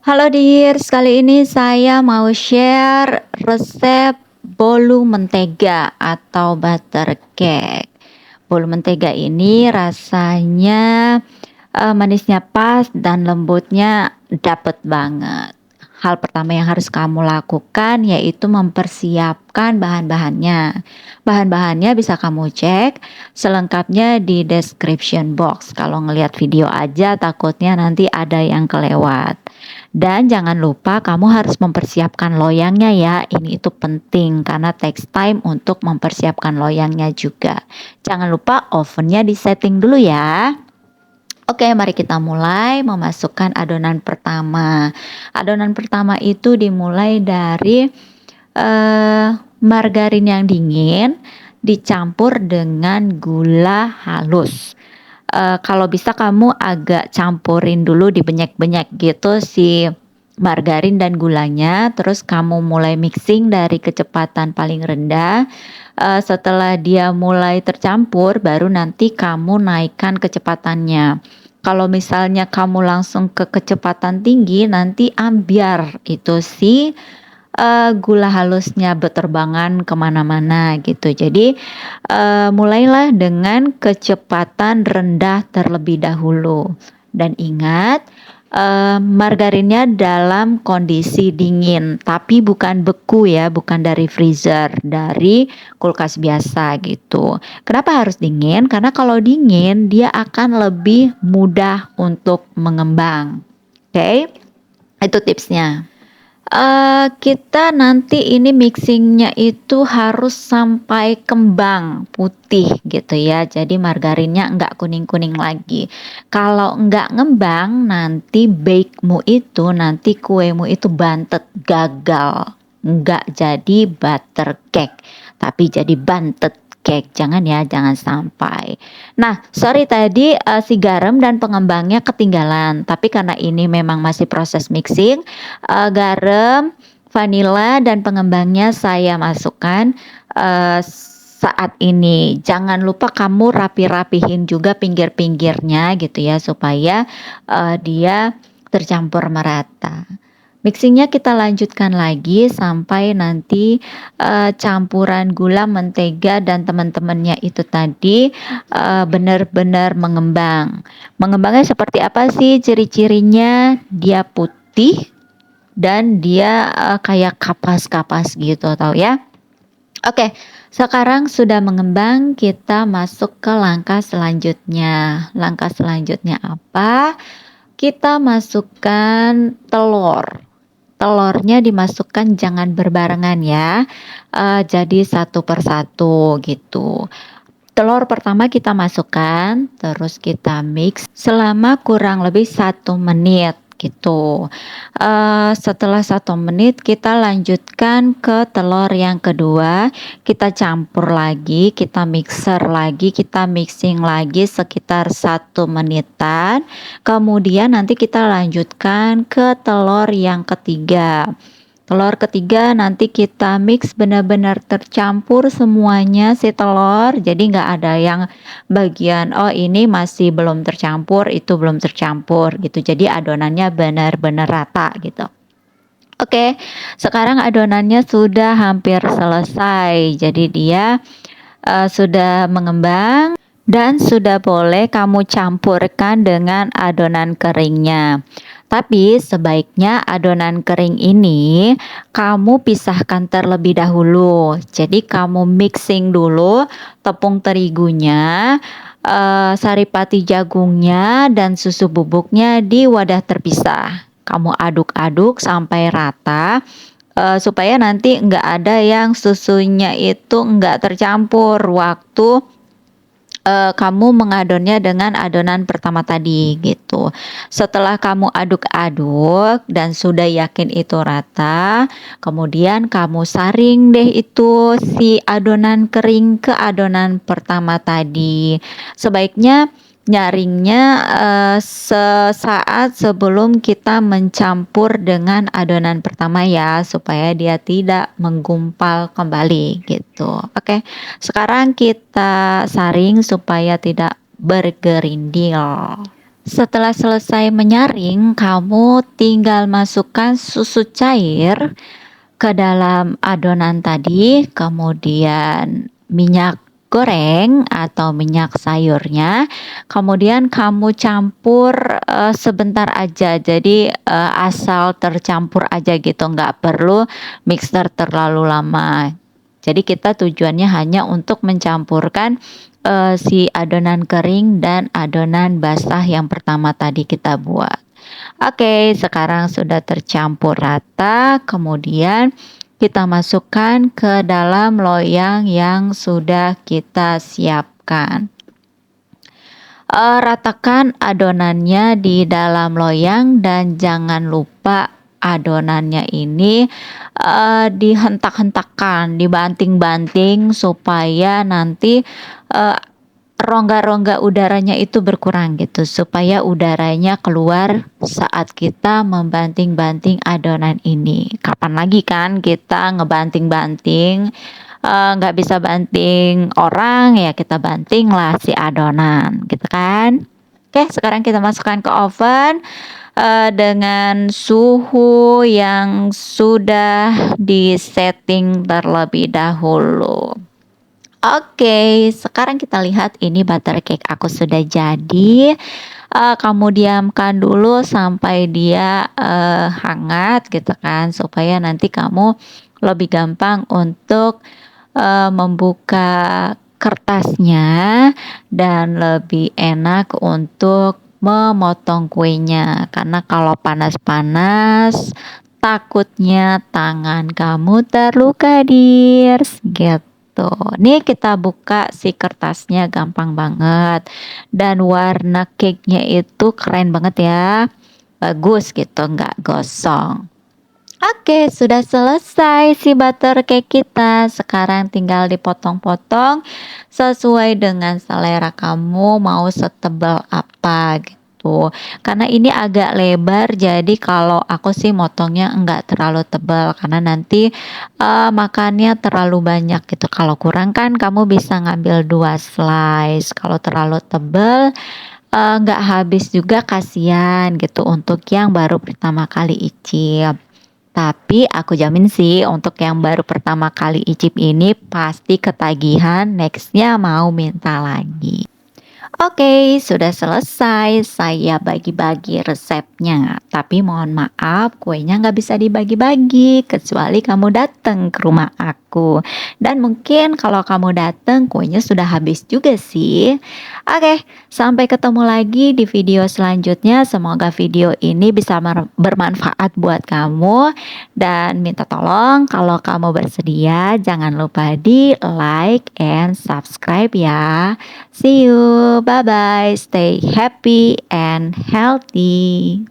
Halo Dears, kali ini saya mau share resep bolu mentega atau butter cake. Bolu mentega ini rasanya manisnya pas dan lembutnya dapet banget. Hal pertama yang harus kamu lakukan yaitu mempersiapkan bahan-bahannya. Bahan-bahannya bisa kamu cek selengkapnya di description box. Kalau ngelihat video aja takutnya nanti ada yang kelewat. Dan jangan lupa kamu harus mempersiapkan loyangnya ya. Ini itu penting karena takes time untuk mempersiapkan loyangnya juga. Jangan lupa ovennya disetting dulu ya. Oke, mari kita mulai memasukkan adonan pertama. Adonan pertama itu dimulai dari margarin yang dingin dicampur dengan gula halus. Kalau bisa kamu agak campurin dulu dibenyak-benyak gitu si margarin dan gulanya, terus kamu mulai mixing dari kecepatan paling rendah. Setelah dia mulai tercampur, baru nanti kamu naikkan kecepatannya. Kalau misalnya kamu langsung ke kecepatan tinggi, nanti ambiar itu si gula halusnya berterbangan kemana-mana gitu. Jadi mulailah dengan kecepatan rendah terlebih dahulu. Dan ingat, margarinnya dalam kondisi dingin, tapi bukan beku ya, bukan dari freezer, dari kulkas biasa gitu. Kenapa harus dingin? Karena kalau dingin dia akan lebih mudah untuk mengembang. Oke, itu tipsnya. Kita nanti ini mixingnya itu harus sampai kembang putih gitu ya. Jadi margarinnya enggak kuning-kuning lagi. Kalau enggak ngembang, nanti bake-mu itu, nanti kuemu itu bantet, gagal. Enggak jadi butter cake, tapi jadi bantet cake. Jangan ya, jangan sampai. Nah, sorry tadi si garam dan pengembangnya ketinggalan. Tapi karena ini memang masih proses mixing, garam, vanila dan pengembangnya saya masukkan saat ini. Jangan lupa kamu rapi-rapihin juga pinggir-pinggirnya gitu ya supaya dia tercampur merata. Mixingnya kita lanjutkan lagi sampai nanti campuran gula, mentega dan teman-temannya itu tadi benar-benar mengembang. Mengembangnya seperti apa sih ciri-cirinya? Dia putih dan dia kayak kapas-kapas gitu, tahu ya? Oke, sekarang sudah mengembang, kita masuk ke langkah selanjutnya. Langkah selanjutnya apa? Kita masukkan telur. Telurnya dimasukkan jangan berbarengan ya, jadi satu persatu gitu. Telur pertama kita masukkan, terus kita mix selama kurang lebih 1 menit gitu. Setelah 1 menit kita lanjutkan ke telur yang kedua, kita campur lagi, kita mixer lagi, kita mixing lagi sekitar 1 menitan. Kemudian nanti kita lanjutkan ke telur yang ketiga. Telur ketiga nanti kita mix benar-benar tercampur semuanya si telur. Jadi nggak ada yang bagian oh ini masih belum tercampur, itu belum tercampur gitu. Jadi adonannya benar-benar rata gitu. Oke, sekarang adonannya sudah hampir selesai. Jadi dia sudah mengembang dan sudah boleh kamu campurkan dengan adonan keringnya. Tapi sebaiknya adonan kering ini kamu pisahkan terlebih dahulu. Jadi kamu mixing dulu tepung terigunya, saripati jagungnya dan susu bubuknya di wadah terpisah. Kamu aduk-aduk sampai rata. Supaya nanti enggak ada yang susunya itu enggak tercampur waktu kamu mengadonnya dengan adonan pertama tadi gitu. Setelah kamu aduk-aduk dan sudah yakin itu rata, kemudian kamu saring deh itu si adonan kering ke adonan pertama tadi. Sebaiknya nyaringnya sesaat sebelum kita mencampur dengan adonan pertama ya, supaya dia tidak menggumpal kembali gitu. Oke, sekarang kita saring supaya tidak bergerindil. Setelah selesai menyaring, kamu tinggal masukkan susu cair ke dalam adonan tadi, kemudian minyak goreng atau minyak sayurnya, kemudian kamu campur, sebentar aja. Jadi, asal tercampur aja gitu, nggak perlu mixer terlalu lama. Jadi kita tujuannya hanya untuk mencampurkan, si adonan kering dan adonan basah yang pertama tadi kita buat. Oke, sekarang sudah tercampur rata, kemudian kita masukkan ke dalam loyang yang sudah kita siapkan. Ratakan adonannya di dalam loyang dan jangan lupa adonannya ini, dihentak-hentakkan, dibanting-banting supaya nanti, rongga-rongga udaranya itu berkurang gitu, supaya udaranya keluar saat kita membanting-banting adonan ini. Kapan lagi kan kita ngebanting-banting, nggak bisa banting orang, ya kita bantinglah si adonan, gitu kan. Oke, sekarang kita masukkan ke oven, dengan suhu yang sudah di-setting terlebih dahulu. Oke, sekarang kita lihat ini butter cake aku sudah jadi, kamu diamkan dulu sampai dia, hangat gitu kan, supaya nanti kamu lebih gampang untuk, membuka kertasnya dan lebih enak untuk memotong kuenya. Karena kalau panas-panas takutnya tangan kamu terluka, dears, gitu. Nih kita buka si kertasnya gampang banget dan warna cake-nya itu keren banget ya, bagus gitu, nggak gosong. Oke, sudah selesai si butter cake kita. Sekarang tinggal dipotong-potong sesuai dengan selera kamu mau setebal apa gitu. Karena ini agak lebar, jadi kalau aku sih motongnya enggak terlalu tebal karena nanti, makannya terlalu banyak gitu. Kalau kurang kan kamu bisa ngambil 2 slice, kalau terlalu tebal, nggak habis juga, kasihan gitu untuk yang baru pertama kali icip. Tapi aku jamin sih untuk yang baru pertama kali icip ini pasti ketagihan, next-nya mau minta lagi. Oke, sudah selesai saya bagi-bagi resepnya. Tapi mohon maaf, kuenya nggak bisa dibagi-bagi kecuali kamu datang ke rumah aku. Dan mungkin kalau kamu datang, kuenya sudah habis juga sih. Oke, sampai ketemu lagi di video selanjutnya. Semoga video ini bisa bermanfaat buat kamu. Dan minta tolong kalau kamu bersedia, jangan lupa di like and subscribe ya. See you. Bye bye. Stay happy and healthy.